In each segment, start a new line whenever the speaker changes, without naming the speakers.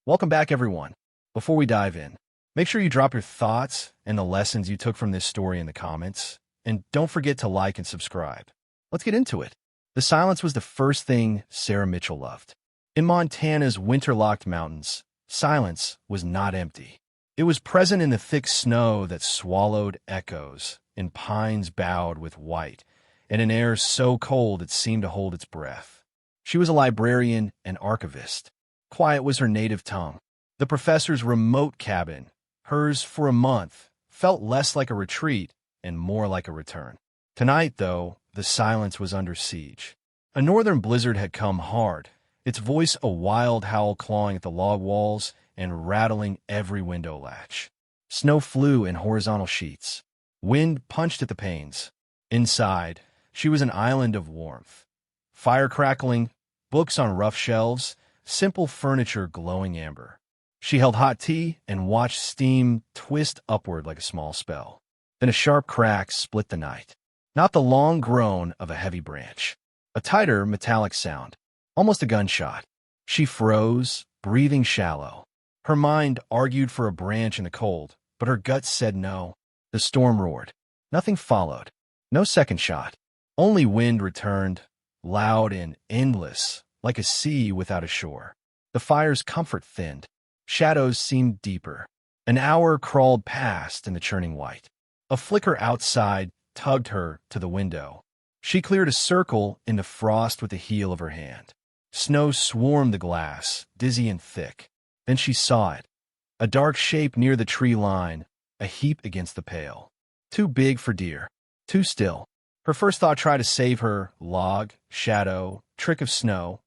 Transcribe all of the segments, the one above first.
Welcome back, everyone. Before we dive in, make sure you drop your thoughts and the lessons you took from this story in the comments, and don't forget to like and subscribe. Let's get into it. The silence was the first thing Sarah Mitchell loved. In Montana's winterlocked mountains, silence was not empty. It was present in the thick snow that swallowed echoes, in pines bowed with white, and in air so cold it seemed to hold its breath. She was a librarian and archivist. Quiet was her native tongue. The professor's remote cabin, hers for a month, felt less like a retreat and more like a return. Tonight, though, the silence was under siege. A northern blizzard had come hard, its voice a wild howl clawing at the log walls and rattling every window latch. Snow flew in horizontal sheets. Wind punched at the panes. Inside, she was an island of warmth. Fire crackling, books on rough shelves, simple furniture glowing amber. She held hot tea and watched steam twist upward like a small spell. Then a sharp crack split the night. Not the long groan of a heavy branch. A tighter, metallic sound. Almost a gunshot. She froze, breathing shallow. Her mind argued for a branch in the cold, but her gut said no. The storm roared. Nothing followed. No second shot. Only wind returned, loud and endless, like a sea without a shore. The fire's comfort thinned. Shadows seemed deeper. An hour crawled past in the churning white. A flicker outside tugged her to the window. She cleared a circle in the frost with the heel of her hand. Snow swarmed the glass, dizzy and thick. Then she saw it. A dark shape near the tree line, a heap against the pale. Too big for deer. Too still. Her first thought tried to save her, log, shadow, trick of snow,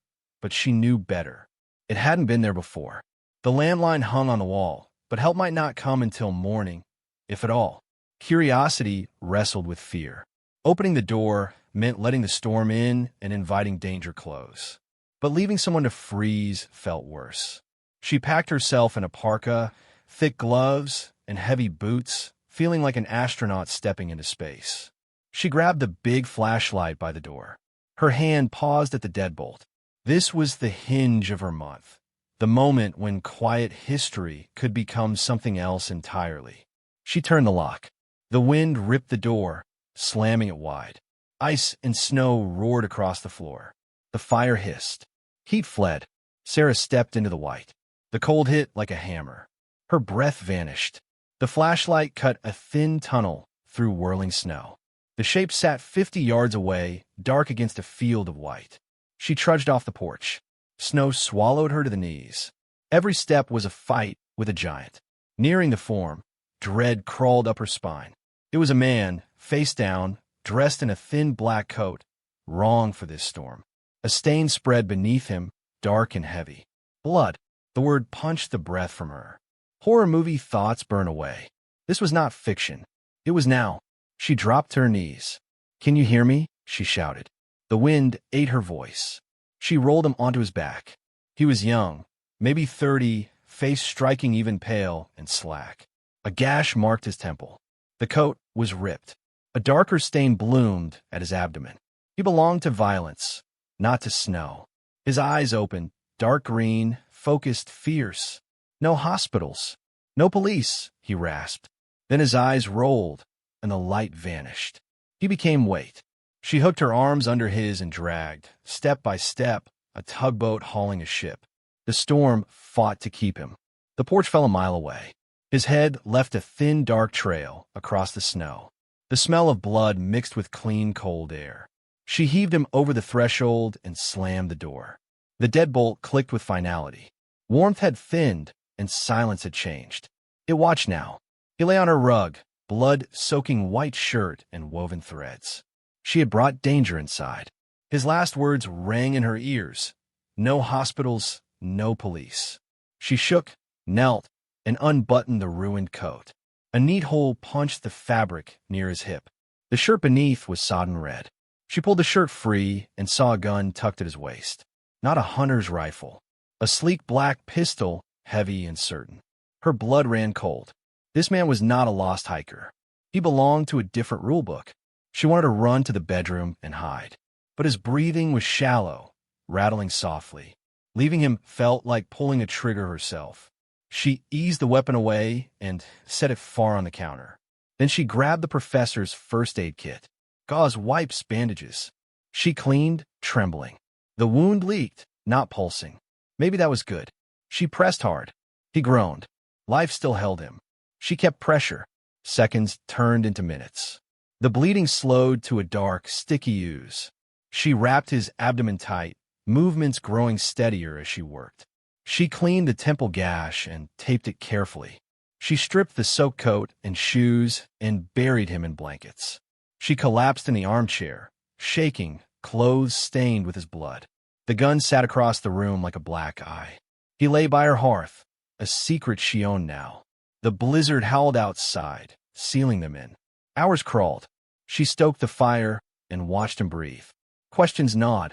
but she knew better. It hadn't been there before. The landline hung on the wall, but help might not come until morning, if at all. Curiosity wrestled with fear. Opening the door meant letting the storm in and inviting danger close. But leaving someone to freeze felt worse. She packed herself in a parka, thick gloves, and heavy boots, feeling like an astronaut stepping into space. She grabbed the big flashlight by the door. Her hand paused at the deadbolt. This was the hinge of her month, the moment when quiet history could become something else entirely. She turned the lock. The wind ripped the door, slamming it wide. Ice and snow roared across the floor. The fire hissed. Heat fled. Sarah stepped into the white. The cold hit like a hammer. Her breath vanished. The flashlight cut a thin tunnel through whirling snow. The shape sat 50 yards away, dark against a field of white. She trudged off the porch. Snow swallowed her to the knees. Every step was a fight with a giant. Nearing the form, dread crawled up her spine. It was a man, face down, dressed in a thin black coat, wrong for this storm. A stain spread beneath him, dark and heavy. Blood. The word punched the breath from her. Horror movie thoughts burned away. This was not fiction. It was now. She dropped to her knees. "Can you hear me?" she shouted. The wind ate her voice. She rolled him onto his back. He was young, maybe 30, face striking even pale and slack. A gash marked his temple. The coat was ripped. A darker stain bloomed at his abdomen. He belonged to violence, not to snow. His eyes opened, dark green, focused, fierce. "No hospitals. No police," he rasped. Then his eyes rolled, and the light vanished. He became weight. She hooked her arms under his and dragged, step by step, a tugboat hauling a ship. The storm fought to keep him. The porch fell a mile away. His head left a thin, dark trail across the snow. The smell of blood mixed with clean, cold air. She heaved him over the threshold and slammed the door. The deadbolt clicked with finality. Warmth had thinned, and silence had changed. It watched now. He lay on her rug, blood-soaking white shirt and woven threads. She had brought danger inside. His last words rang in her ears. No hospitals, no police. She shook, knelt, and unbuttoned the ruined coat. A neat hole punched the fabric near his hip. The shirt beneath was sodden red. She pulled the shirt free and saw a gun tucked at his waist. Not a hunter's rifle. A sleek black pistol, heavy and certain. Her blood ran cold. This man was not a lost hiker. He belonged to a different rulebook. She wanted to run to the bedroom and hide. But his breathing was shallow, rattling softly. Leaving him felt like pulling a trigger herself. She eased the weapon away and set it far on the counter. Then she grabbed the professor's first aid kit. Gauze, wipes, bandages. She cleaned, trembling. The wound leaked, not pulsing. Maybe that was good. She pressed hard. He groaned. Life still held him. She kept pressure. Seconds turned into minutes. The bleeding slowed to a dark, sticky ooze. She wrapped his abdomen tight, movements growing steadier as she worked. She cleaned the temple gash and taped it carefully. She stripped the soaked coat and shoes and buried him in blankets. She collapsed in the armchair, shaking, clothes stained with his blood. The gun sat across the room like a black eye. He lay by her hearth, a secret she owned now. The blizzard howled outside, sealing them in. Hours crawled. She stoked the fire and watched him breathe. Questions gnawed.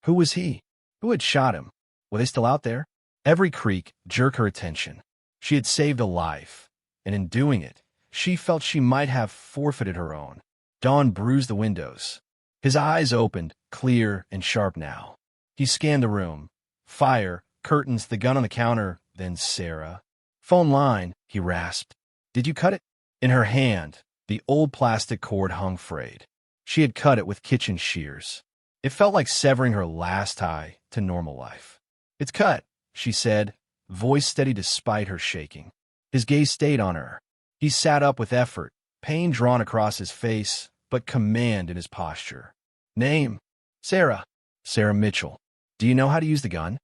Who was he? Who had shot him? Were they still out there? Every creak jerked her attention. She had saved a life, and in doing it, she felt she might have forfeited her own. Dawn bruised the windows. His eyes opened, clear and sharp now. He scanned the room. Fire, curtains, the gun on the counter, then Sarah. Phone line, he rasped. Did you cut it? In her hand, the old plastic cord hung frayed. She had cut it with kitchen shears. It felt like severing her last tie to normal life. It's cut, she said, voice steady despite her shaking. His gaze stayed on her. He sat up with effort, pain drawn across his face, but command in his posture. Name? Sarah. Sarah Mitchell. Do you know how to use the gun?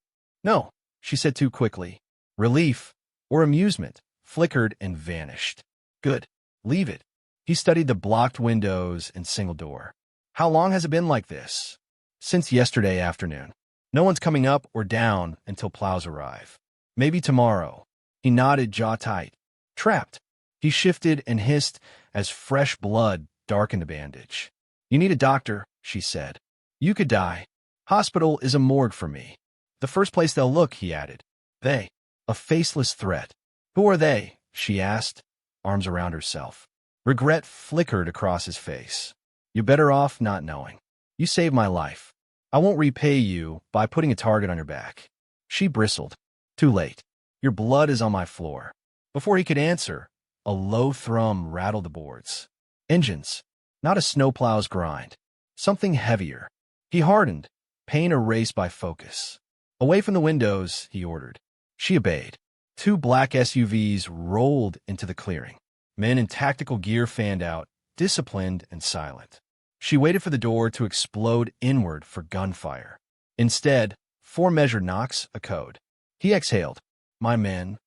No, she said too quickly. Relief, or amusement, flickered and vanished. Good. Leave it. He studied the blocked windows and single door. How long has it been like this? Since yesterday afternoon. No one's coming up or down until plows arrive. Maybe tomorrow. He nodded, jaw tight. Trapped. He shifted and hissed as fresh blood darkened the bandage. You need a doctor, she said. You could die. Hospital is a morgue for me. The first place they'll look, he added. They. A faceless threat. Who are they? She asked, arms around herself. Regret flickered across his face. You're better off not knowing. You saved my life. I won't repay you by putting a target on your back. She bristled. Too late. Your blood is on my floor. Before he could answer, a low thrum rattled the boards. Engines. Not a snowplow's grind. Something heavier. He hardened, pain erased by focus. Away from the windows, he ordered. She obeyed. 2 black SUVs rolled into the clearing. Men in tactical gear fanned out, disciplined and silent. She waited for the door to explode inward for gunfire. Instead, 4 measured knocks, a code. He exhaled. My men.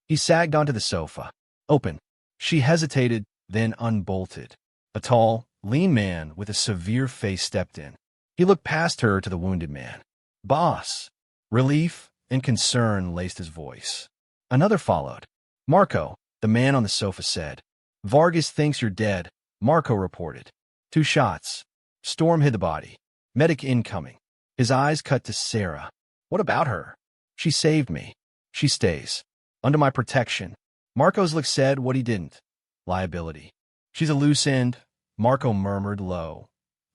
He sagged onto the sofa. Open. She hesitated, then unbolted. A tall, lean man with a severe face stepped in. He looked past her to the wounded man. Boss. Relief and concern laced his voice. Another followed. Marco, the man on the sofa said. Vargas thinks you're dead, Marco reported. 2 shots. Storm hid the body. Medic incoming. His eyes cut to Sarah. What about her? She saved me. She stays. Under my protection. Marco's look said what he didn't. Liability. She's a loose end, Marco murmured low.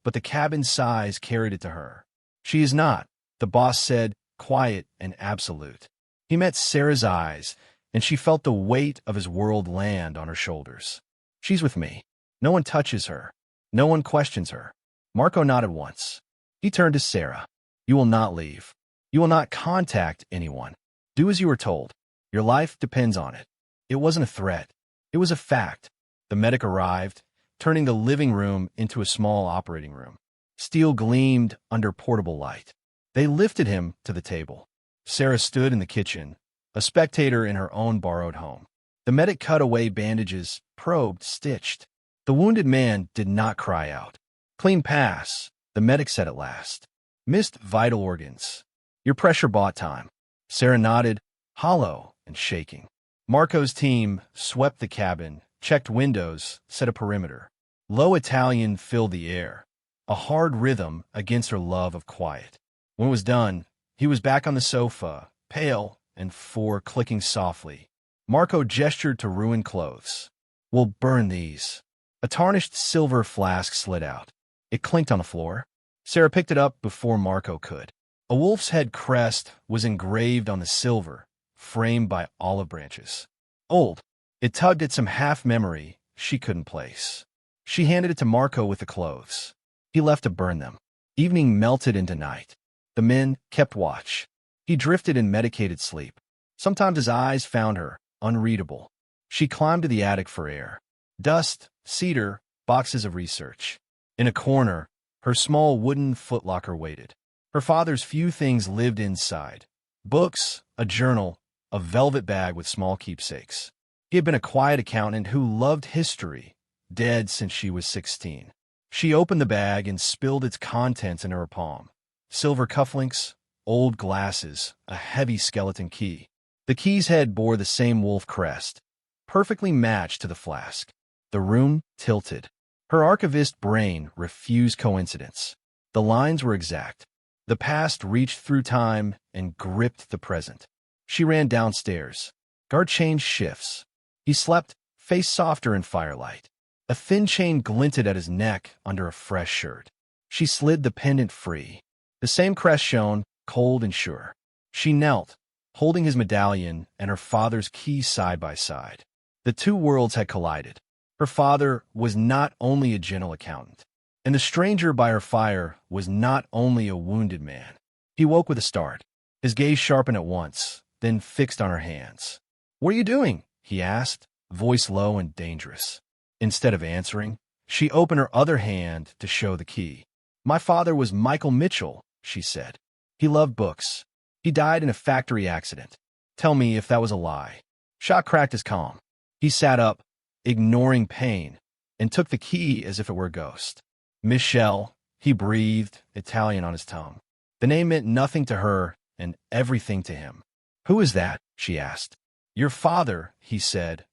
But the cabin's size carried it to her. She is not, the boss said, quiet and absolute. He met Sarah's eyes, and she felt the weight of his world land on her shoulders. She's with me. No one touches her. No one questions her. Marco nodded once. He turned to Sarah. You will not leave. You will not contact anyone. Do as you were told. Your life depends on it. It wasn't a threat. It was a fact. The medic arrived, turning the living room into a small operating room. Steel gleamed under portable light. They lifted him to the table. Sarah stood in the kitchen, a spectator in her own borrowed home. The medic cut away bandages, probed, stitched. The wounded man did not cry out. Clean pass, the medic said at last. Missed vital organs. Your pressure bought time. Sarah nodded, hollow and shaking. Marco's team swept the cabin, checked windows, set a perimeter. Low Italian filled the air, a hard rhythm against her love of quiet. When it was done, he was back on the sofa, pale and 4 clicking softly. Marco gestured to ruined clothes. We'll burn these. A tarnished silver flask slid out. It clinked on the floor. Sarah picked it up before Marco could. A wolf's head crest was engraved on the silver, framed by olive branches. Old. It tugged at some half-memory she couldn't place. She handed it to Marco with the clothes. He left to burn them. Evening melted into night. The men kept watch. He drifted in medicated sleep. Sometimes his eyes found her, unreadable. She climbed to the attic for air. Dust, cedar, boxes of research. In a corner, her small wooden footlocker waited. Her father's few things lived inside. Books, a journal, a velvet bag with small keepsakes. He had been a quiet accountant who loved history, dead since she was 16. She opened the bag and spilled its contents into her palm. Silver cufflinks, old glasses, a heavy skeleton key. The key's head bore the same wolf crest, perfectly matched to the flask. The room tilted. Her archivist brain refused coincidence. The lines were exact. The past reached through time and gripped the present. She ran downstairs. Guard changed shifts. He slept, face softer in firelight. A thin chain glinted at his neck under a fresh shirt. She slid the pendant free. The same crest shone, cold and sure. She knelt, holding his medallion and her father's key side by side. The two worlds had collided. Her father was not only a gentle accountant, and the stranger by her fire was not only a wounded man. He woke with a start. His gaze sharpened at once, then fixed on her hands. "What are you doing?" he asked, voice low and dangerous. Instead of answering, she opened her other hand to show the key. "My father was Michael Mitchell," she said. "He loved books. He died in a factory accident. Tell me if that was a lie." Shot cracked his calm. He sat up, ignoring pain, and took the key as if it were a ghost. "Michelle," he breathed, Italian on his tongue. The name meant nothing to her and everything to him. "Who is that?" she asked. "Your father," he said,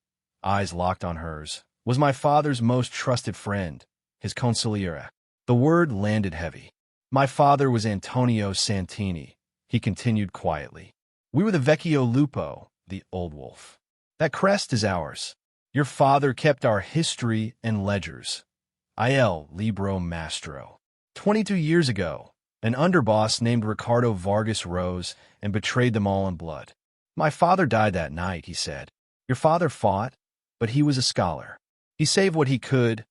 eyes locked on hers, "was my father's most trusted friend, his consigliere." The word landed heavy. "My father was Antonio Santini," he continued quietly. "We were the Vecchio Lupo, the old wolf. That crest is ours. Your father kept our history and ledgers. Il Libro Mastro. 22 years ago, an underboss named Ricardo Vargas rose and betrayed them all in blood. My father died that night," he said. "Your father fought, but he was a scholar. He saved what he could,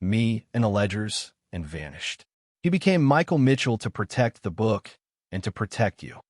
me and the ledgers, and vanished. He became Michael Mitchell to protect the book and to protect you."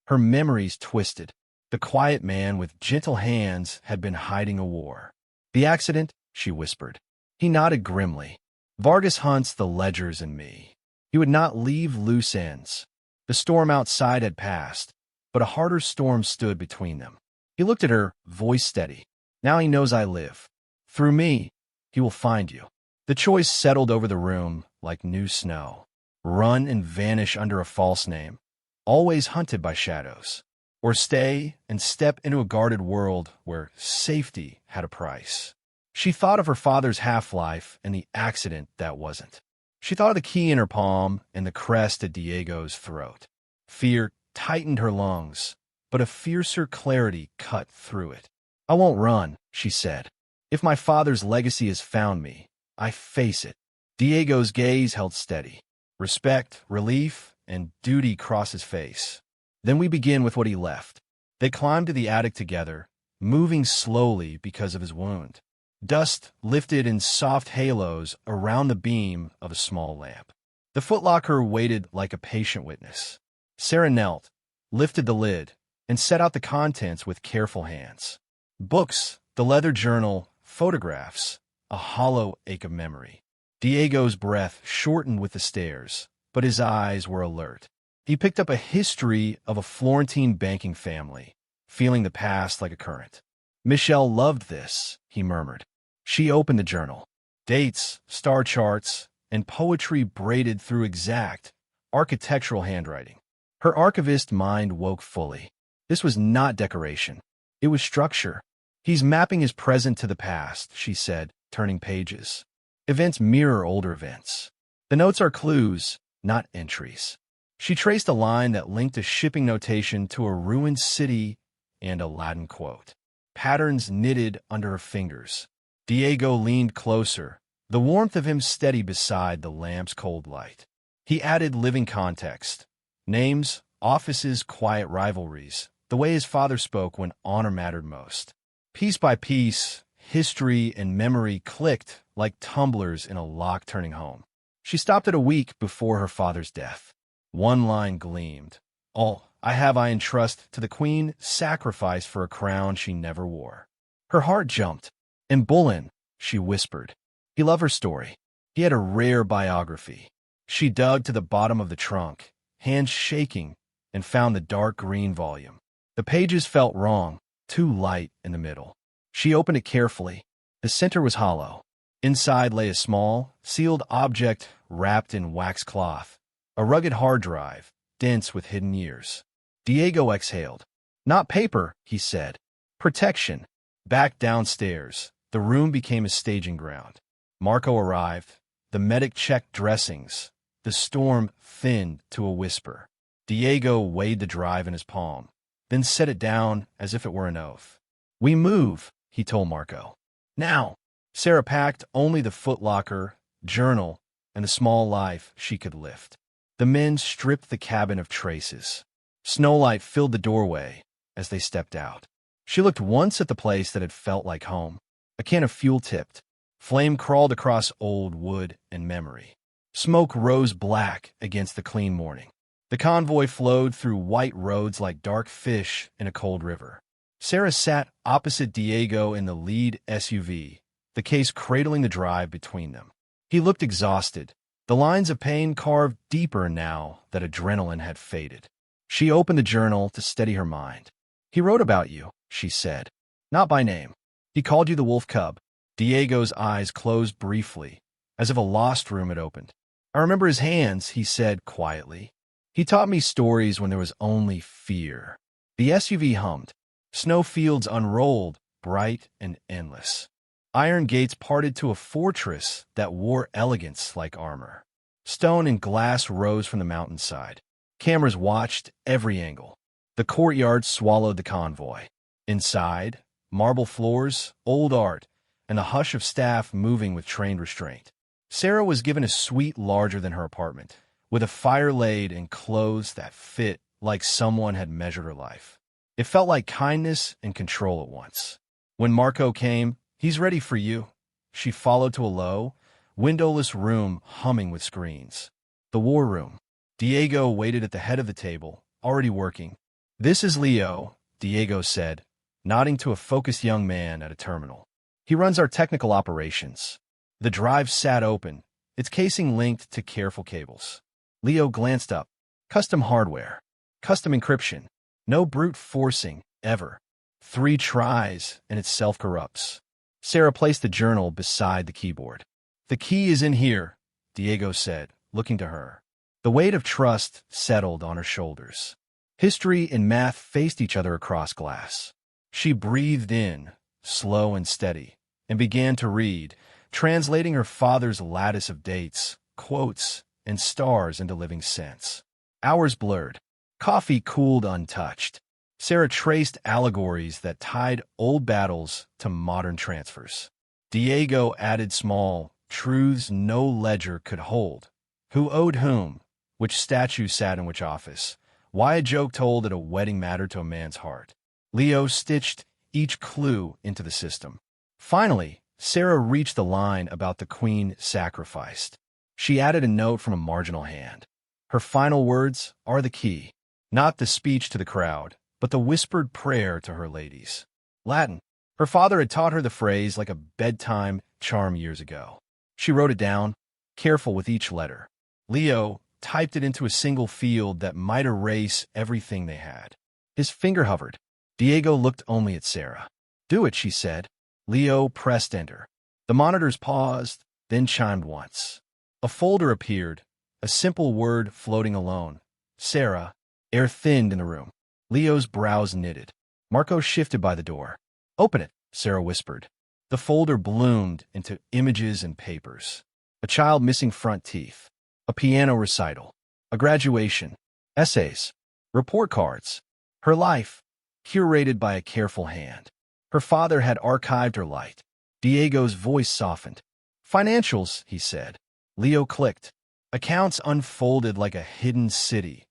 Her memories twisted. The quiet man with gentle hands had been hiding a war. "The accident," she whispered. He nodded grimly. "Vargas hunts the ledgers and me. He would not leave loose ends. The storm outside had passed, but a harder storm stood between them." He looked at her, voice steady. "Now he knows I live. Through me, he will find you." The choice settled over the room like new snow. Run and vanish under a false name, always hunted by shadows. Or stay and step into a guarded world where safety had a price. She thought of her father's half-life and the accident that wasn't. She thought of the key in her palm and the crest at Diego's throat. Fear tightened her lungs, but a fiercer clarity cut through it. "I won't run," she said. "If my father's legacy has found me, I face it." Diego's gaze held steady. Respect, relief, and duty crossed his face. "Then we begin with what he left." They climbed to the attic together, moving slowly because of his wound. Dust lifted in soft halos around the beam of a small lamp. The footlocker waited like a patient witness. Sarah knelt, lifted the lid, and set out the contents with careful hands. Books, the leather journal, photographs, a hollow ache of memory. Diego's breath shortened with the stairs, but his eyes were alert. He picked up a history of a Florentine banking family, feeling the past like a current. "Michelle loved this," he murmured. She opened the journal. Dates, star charts, and poetry braided through exact, architectural handwriting. Her archivist mind woke fully. This was not decoration. It was structure. "He's mapping his present to the past," she said, turning pages. "Events mirror older events. The notes are clues, not entries." She traced a line that linked a shipping notation to a ruined city and a Latin quote. Patterns knitted under her fingers. Diego leaned closer, the warmth of him steady beside the lamp's cold light. He added living context. Names, office's quiet rivalries, the way his father spoke when honor mattered most. Piece by piece, history and memory clicked like tumblers in a lock turning home. She stopped at a week before her father's death. One line gleamed. All I have I entrust to the queen, sacrificed for a crown she never wore. Her heart jumped. And Bullen, she whispered. He loved her story. He had a rare biography. She dug to the bottom of the trunk, hands shaking, and found the dark green volume. The pages felt wrong, too light in the middle. She opened it carefully. The center was hollow. Inside lay a small, sealed object wrapped in wax cloth, a rugged hard drive, dense with hidden years. Diego exhaled. Not paper, he said. Protection. Back downstairs, the room became a staging ground. Marco arrived. The medic checked dressings. The storm thinned to a whisper. Diego weighed the drive in his palm, then set it down as if it were an oath. We move, he told Marco. Now. Sarah packed only the footlocker, journal, and the small life she could lift. The men stripped the cabin of traces. Snowlight filled the doorway as they stepped out. She looked once at the place that had felt like home. A can of fuel tipped. Flame crawled across old wood and memory. Smoke rose black against the clean morning. The convoy flowed through white roads like dark fish in a cold river. Sarah sat opposite Diego in the lead SUV, the case cradling the drive between them. He looked exhausted, the lines of pain carved deeper now that adrenaline had faded. She opened the journal to steady her mind. He wrote about you, she said. Not by name. He called you the wolf cub. Diego's eyes closed briefly, as if a lost room had opened. I remember his hands, he said quietly. He taught me stories when there was only fear. The SUV hummed. Snowfields unrolled, bright and endless. Iron gates parted to a fortress that wore elegance like armor. Stone and glass rose from the mountainside. Cameras watched every angle. The courtyard swallowed the convoy. Inside, marble floors, old art, and the hush of staff moving with trained restraint. Sarah was given a suite larger than her apartment, with a fire laid and clothes that fit like someone had measured her life. It felt like kindness and control at once. When Marco came, he's ready for you. She followed to a low, windowless room humming with screens. The war room. Diego waited at the head of the table, already working. This is Leo, Diego said, nodding to a focused young man at a terminal. He runs our technical operations. The drive sat open, its casing linked to careful cables. Leo glanced up. Custom hardware. Custom encryption. No brute forcing, ever. 3 tries, and it self-corrupts. Sarah placed the journal beside the keyboard. The key is in here, Diego said, looking to her. The weight of trust settled on her shoulders. History and math faced each other across glass. She breathed in, slow and steady, and began to read, translating her father's lattice of dates, quotes, and stars into living sense. Hours blurred. Coffee cooled untouched. Sarah traced allegories that tied old battles to modern transfers. Diego added small truths no ledger could hold. Who owed whom? Which statue sat in which office? Why a joke told at a wedding mattered to a man's heart? Leo stitched each clue into the system. Finally, Sarah reached the line about the queen sacrificed. She added a note from a marginal hand. Her final words are the key. Not the speech to the crowd, but the whispered prayer to her ladies. Latin. Her father had taught her the phrase like a bedtime charm years ago. She wrote it down, careful with each letter. Leo typed it into a single field that might erase everything they had. His finger hovered. Diego looked only at Sarah. Do it, she said. Leo pressed enter. The monitors paused, then chimed once. A folder appeared, a simple word floating alone. Sarah. Air thinned in the room. Leo's brows knitted. Marco shifted by the door. Open it, Sarah whispered. The folder bloomed into images and papers. A child missing front teeth. A piano recital. A graduation. Essays. Report cards. Her life, curated by a careful hand. Her father had archived her light. Diego's voice softened. Financials, he said. Leo clicked. Accounts unfolded like a hidden city.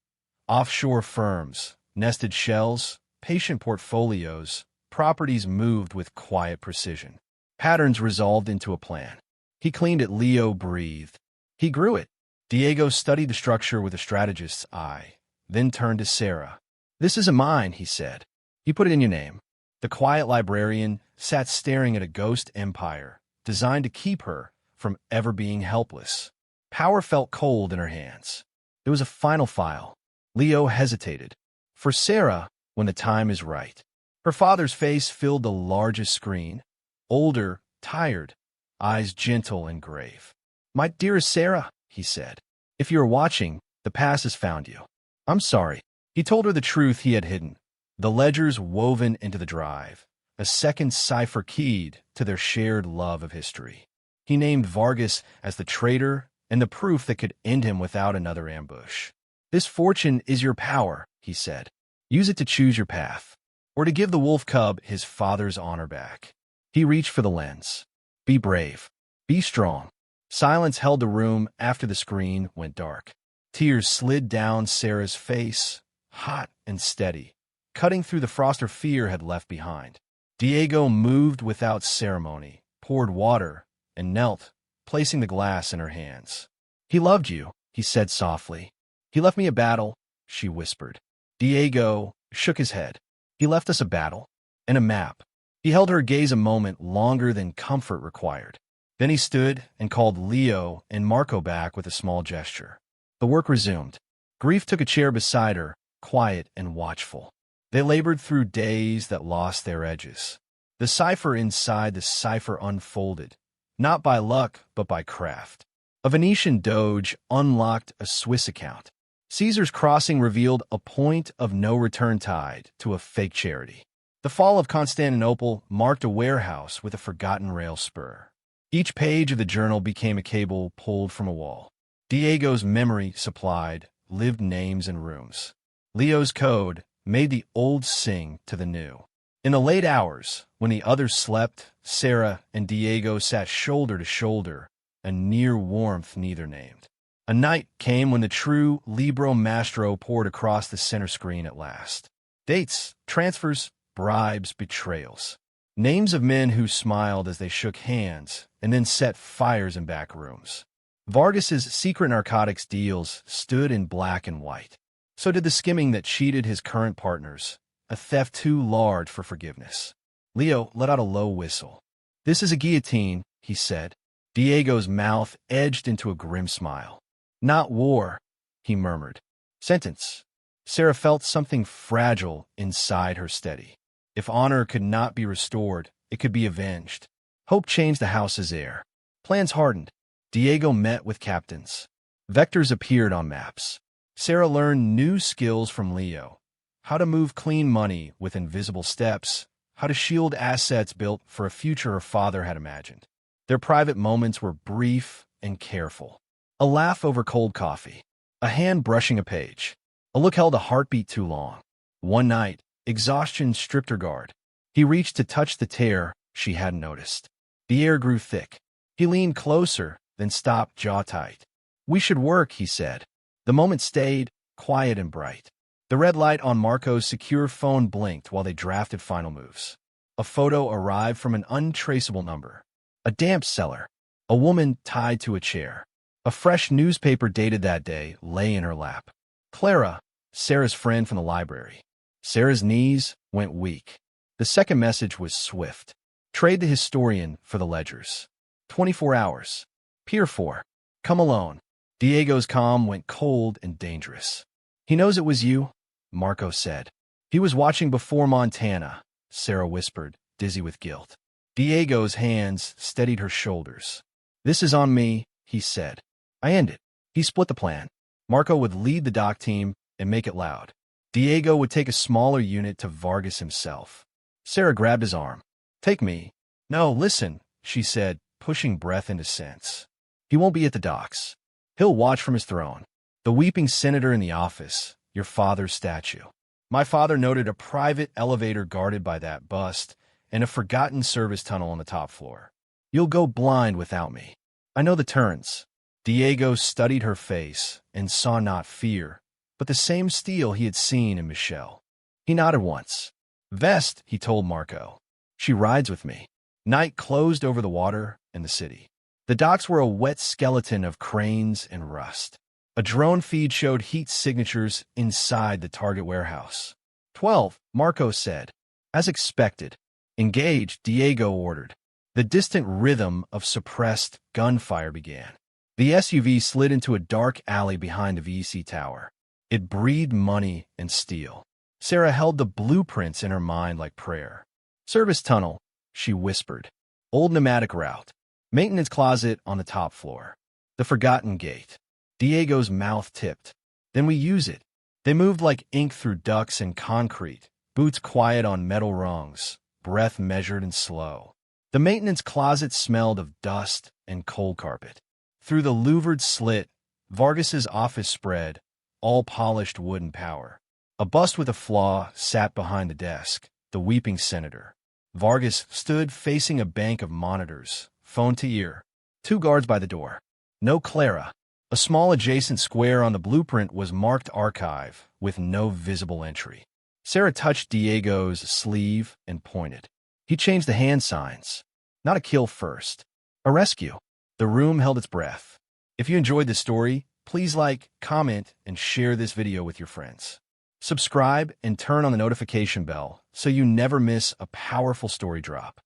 Offshore firms, nested shells, patient portfolios, properties moved with quiet precision. Patterns resolved into a plan. He cleaned it. Leo breathed. He grew it. Diego studied the structure with a strategist's eye, then turned to Sarah. "This isn't mine," he said. "You put it in your name." The quiet librarian sat staring at a ghost empire, designed to keep her from ever being helpless. Power felt cold in her hands. There was a final file. Leo hesitated. "For Sarah, when the time is right." Her father's face filled the largest screen. Older, tired, eyes gentle and grave. "My dearest Sarah," he said, "if you are watching, the past has found you. I'm sorry." He told her the truth he had hidden. The ledgers woven into the drive, a second cipher keyed to their shared love of history. He named Vargas as the traitor and the proof that could end him without another ambush. "This fortune is your power," he said. "Use it to choose your path, or to give the wolf cub his father's honor back." He reached for the lens. "Be brave. Be strong." Silence held the room after the screen went dark. Tears slid down Sarah's face, hot and steady, cutting through the frost her fear had left behind. Diego moved without ceremony, poured water, and knelt, placing the glass in her hands. "He loved you," he said softly. "He left me a battle," she whispered. Diego shook his head. "He left us a battle and a map." He held her gaze a moment longer than comfort required. Then he stood and called Leo and Marco back with a small gesture. The work resumed. Grief took a chair beside her, quiet and watchful. They labored through days that lost their edges. The cipher inside the cipher unfolded, not by luck, but by craft. A Venetian doge unlocked a Swiss account. Caesar's crossing revealed a point of no return tied to a fake charity. The fall of Constantinople marked a warehouse with a forgotten rail spur. Each page of the journal became a cable pulled from a wall. Diego's memory supplied lived names and rooms. Leo's code made the old sing to the new. In the late hours, when the others slept, Sarah and Diego sat shoulder to shoulder, a near warmth neither named. A night came when the true Libro Mastro poured across the center screen at last. Dates, transfers, bribes, betrayals. Names of men who smiled as they shook hands and then set fires in back rooms. Vargas's secret narcotics deals stood in black and white. So did the skimming that cheated his current partners, a theft too large for forgiveness. Leo let out a low whistle. "This is a guillotine," he said. Diego's mouth edged into a grim smile. "Not war," he murmured. "Sentence." Sarah felt something fragile inside her steady. If honor could not be restored, it could be avenged. Hope changed the house's air. Plans hardened. Diego met with captains. Vectors appeared on maps. Sarah learned new skills from Leo. How to move clean money with invisible steps. How to shield assets built for a future her father had imagined. Their private moments were brief and careful. A laugh over cold coffee. A hand brushing a page. A look held a heartbeat too long. One night, exhaustion stripped her guard. He reached to touch the tear she hadn't noticed. The air grew thick. He leaned closer, then stopped, jaw tight. "We should work," he said. The moment stayed, quiet and bright. The red light on Marco's secure phone blinked while they drafted final moves. A photo arrived from an untraceable number. A damp cellar. A woman tied to a chair. A fresh newspaper dated that day lay in her lap. Clara, Sarah's friend from the library. Sarah's knees went weak. The second message was swift. "Trade the historian for the ledgers. 24 hours. Pier 4. Come alone." Diego's calm went cold and dangerous. "He knows it was you," Marco said. "He was watching before Montana," Sarah whispered, dizzy with guilt. Diego's hands steadied her shoulders. "This is on me," he said. "I end it." He split the plan. Marco would lead the dock team and make it loud. Diego would take a smaller unit to Vargas himself. Sarah grabbed his arm. "Take me." "No, listen," she said, pushing breath into sense. "He won't be at the docks. He'll watch from his throne. The weeping senator in the office, your father's statue. My father noted a private elevator guarded by that bust and a forgotten service tunnel on the top floor. You'll go blind without me. I know the turns." Diego studied her face and saw not fear, but the same steel he had seen in Michelle. He nodded once. Vest, he told Marco. She rides with me. Night closed over the water and the city. The docks were a wet skeleton of cranes and rust. A drone feed showed heat signatures inside the Target warehouse. 12, Marco said. As expected. Engage, Diego ordered. The distant rhythm of suppressed gunfire began. The SUV slid into a dark alley behind the VC tower. It breathed money and steel. Sarah held the blueprints in her mind like prayer. Service tunnel, she whispered. Old pneumatic route. Maintenance closet on the top floor. The forgotten gate. Diego's mouth tipped. Then we use it. They moved like ink through ducts and concrete, boots quiet on metal rungs, breath measured and slow. The maintenance closet smelled of dust and coal carpet. Through the louvered slit, Vargas's office spread, all polished wooden power. A bust with a flaw sat behind the desk, the weeping senator. Vargas stood facing a bank of monitors, phone to ear. 2 guards by the door. No Clara. A small adjacent square on the blueprint was marked archive, with no visible entry. Sarah touched Diego's sleeve and pointed. He changed the hand signs. Not a kill first. A rescue. The room held its breath. If you enjoyed this story, please like, comment, and share this video with your friends. Subscribe and turn on the notification bell so you never miss a powerful story drop.